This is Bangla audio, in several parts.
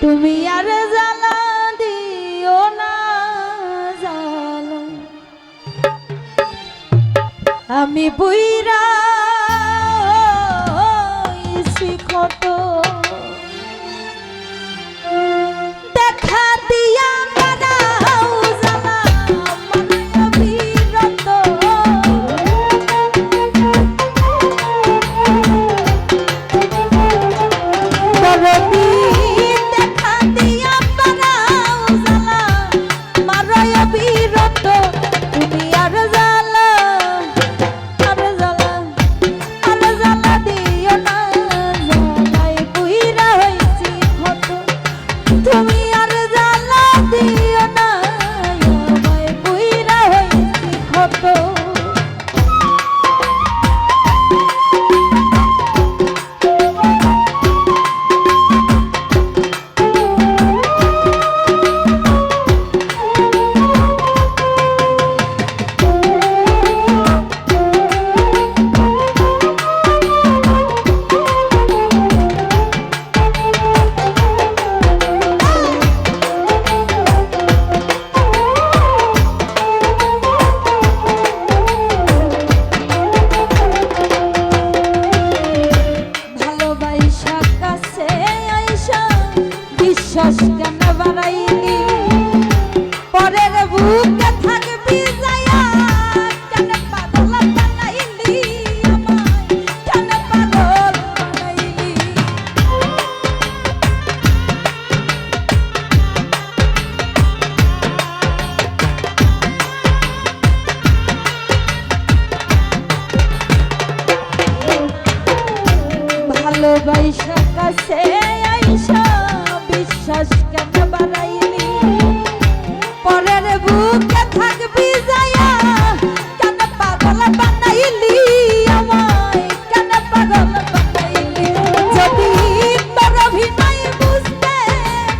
তুমি আর জ্বালা দিও না জ্বালা, আমি বুইরা হইছি কত, দেখা দিয়া বানাও জ্বালা মানায় বিরত, দরদি দেখা দিয়া বানাও জ্বালা মানায় বিরত, তুমি আর জ্বালা আর জ্বালা আর জ্বালা দিও না জ্বালায় বুইরা হইছি কত, তুমি আর জ্বালা দিও না আমায় বুইরা হইছি কত। বিশ্বাস কেন বাড়াইলি পরের বুকে থাকবি যায়া, কেন পাগল বানাইলি আমায়, কেন পাগল বানাইলি। ভালোবাসা কাছে আইসা বিশ্বাস কেন বাড়াইলি পরের বুকে থাকবি যায়া, কেন পাগল বানাইলি আমায়, কেন পাগল বানাইলি। যদি তোর অভিনয় বুঝতে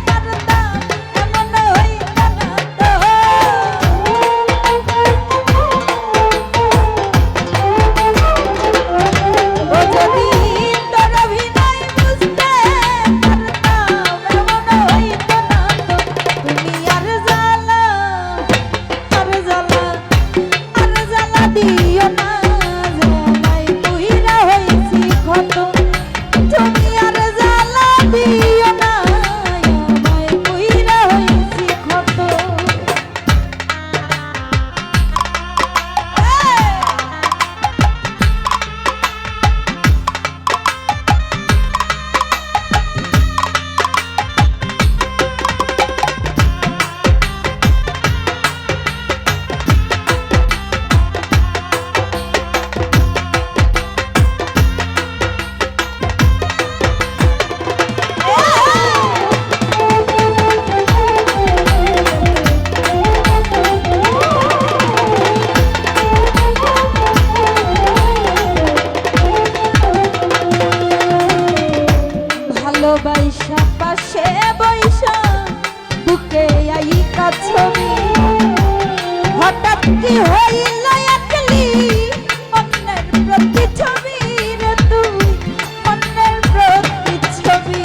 পারতাম এমন হইত না তো, ও যদি তোর অভিনয় বুঝতে পারতাম এমন হইত না তো, তুমি আর জ্বালা আর জ্বালা আর জ্বালা দিও না জ্বালায় বুইরা হইছি কত, তুমি আর জ্বালা দিও না আমায় বুইরা হইছি কত। ভালোবাসা পাশে বৈশা বুকে আইকা ছবি, হঠাৎ কি হইল একলি অন্যের প্রতিছবি রে তুই, অন্যের প্রতিছবি।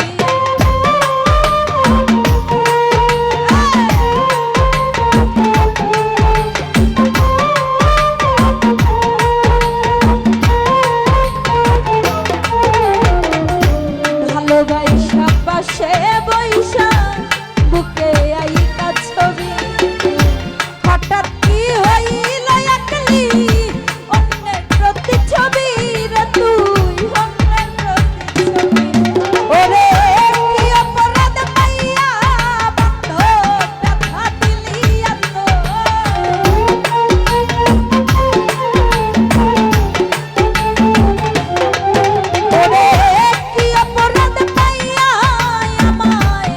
ভালোবাসা পাশে বৈশা বুকে আইকা ছবি, হঠাৎ কি হইল একলি অন্যের প্রতিছবি রে তুই, অন্যের প্রতিছবি। ওরে কি অপরাধ পাইয়া বন্ধ ব্যথা দিলি এত, ওরে কি অপরাধ পাইয়া আমায়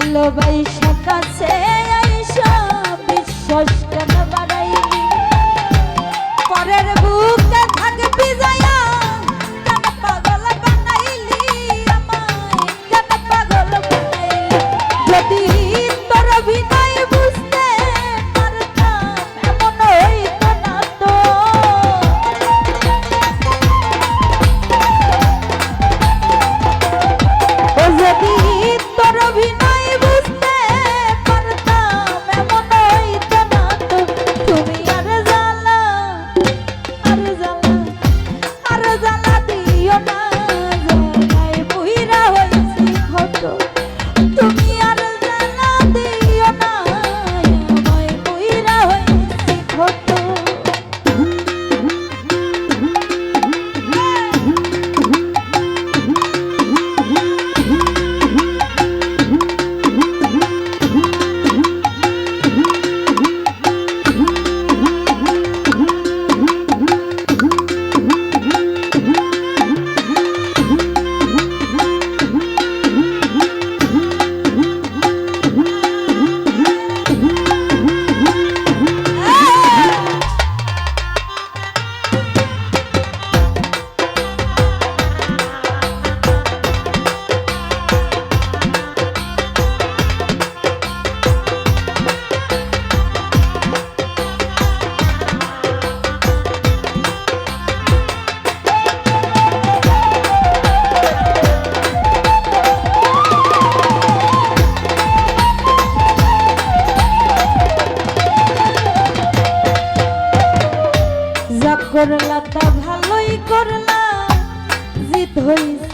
ভালোবাসা কাছে আইসা বিশ্বাস কেন বাড়াইলি পরের বুকে থাকবি যায়া কেন পাগল বানাইলি আমায় কেন পাগল বানাইলি যদি তোর অভিনয় বুঝতে পারতাম এমন হইতো না তো ও যদি তোর অভিনয় বুঝতে পারতাম এমন হইতো না তো তুমি আর জ্বালা দিও না জ্বালায় বুইরা হইছি ক্ষত তুমি আর জ্বালা দিও না আমায় বুইরা হইছি ক্ষত করলা তা ভালোই করলা জিত হইছে